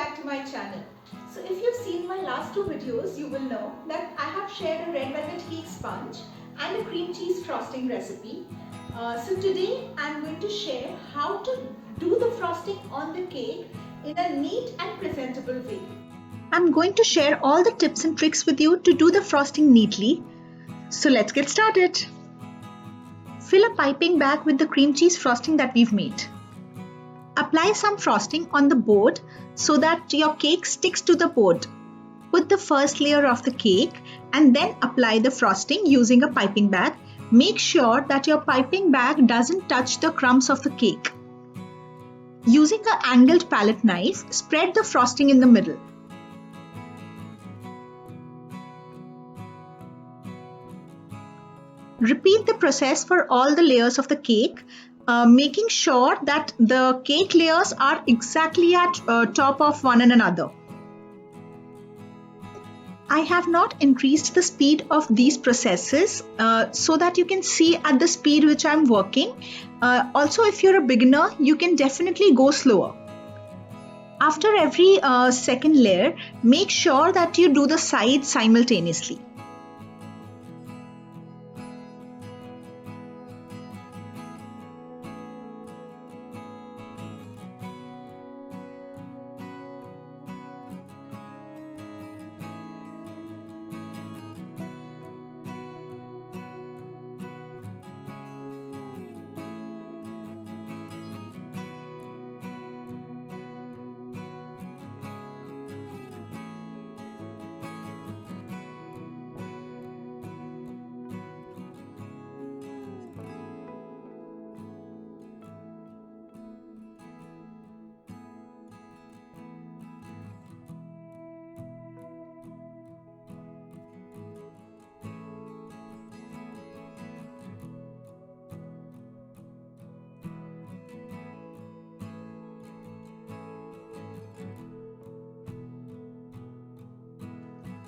back to my channel. So if you've seen my last two videos, you will know that I have shared a red velvet cake sponge and a cream cheese frosting recipe. So today I'm going to share how to do the frosting on the cake in a neat and presentable way. I'm going to share all the tips and tricks with you to do the frosting neatly. So let's get started. Fill a piping bag with the cream cheese frosting that we've made. Apply some frosting on the board so that your cake sticks to the board. Put the first layer of the cake and then apply the frosting using a piping bag. Make sure that your piping bag doesn't touch the crumbs of the cake. Using an angled palette knife, spread the frosting in the middle. Repeat the process for all the layers of the cake, making sure that the cake layers are exactly at top of one another. I have not increased the speed of these processes so that you can see at the speed which I'm working. Also, if you're a beginner, you can definitely go slower. After every second layer, make sure that you do the sides simultaneously.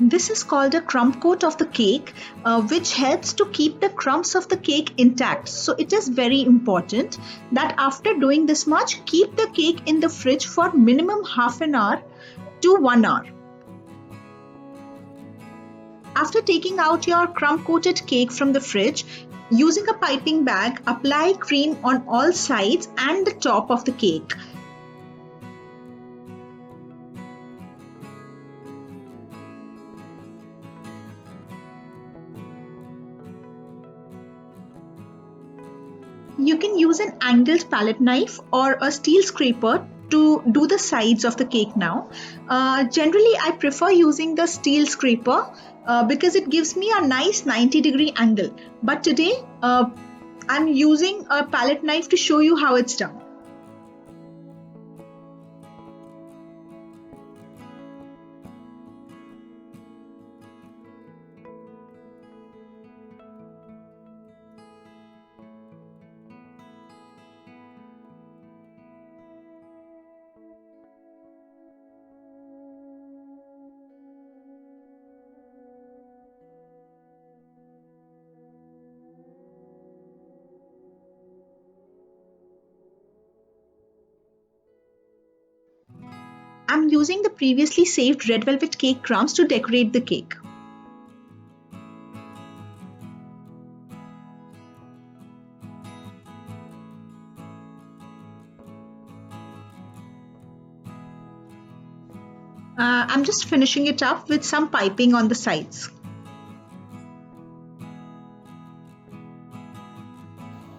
This is called a crumb coat of the cake, which helps to keep the crumbs of the cake intact. So it is very important that after doing this much, keep the cake in the fridge for minimum half an hour to 1 hour. After taking out your crumb coated cake from the fridge, using a piping bag, apply cream on all sides and the top of the cake. You can use an angled palette knife or a steel scraper to do the sides of the cake now. Generally, I prefer using the steel scraper because it gives me a nice 90-degree angle. But today, I'm using a palette knife to show you how it's done. I'm using the previously saved red velvet cake crumbs to decorate the cake. I'm just finishing it up with some piping on the sides.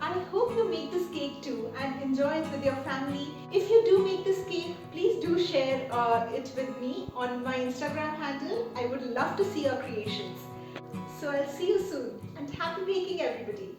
I hope you make this cake too and enjoy it with your family. If you do make this cake, please do share it with me on my Instagram handle. I would love to see your creations. So I'll see you soon and happy baking, everybody.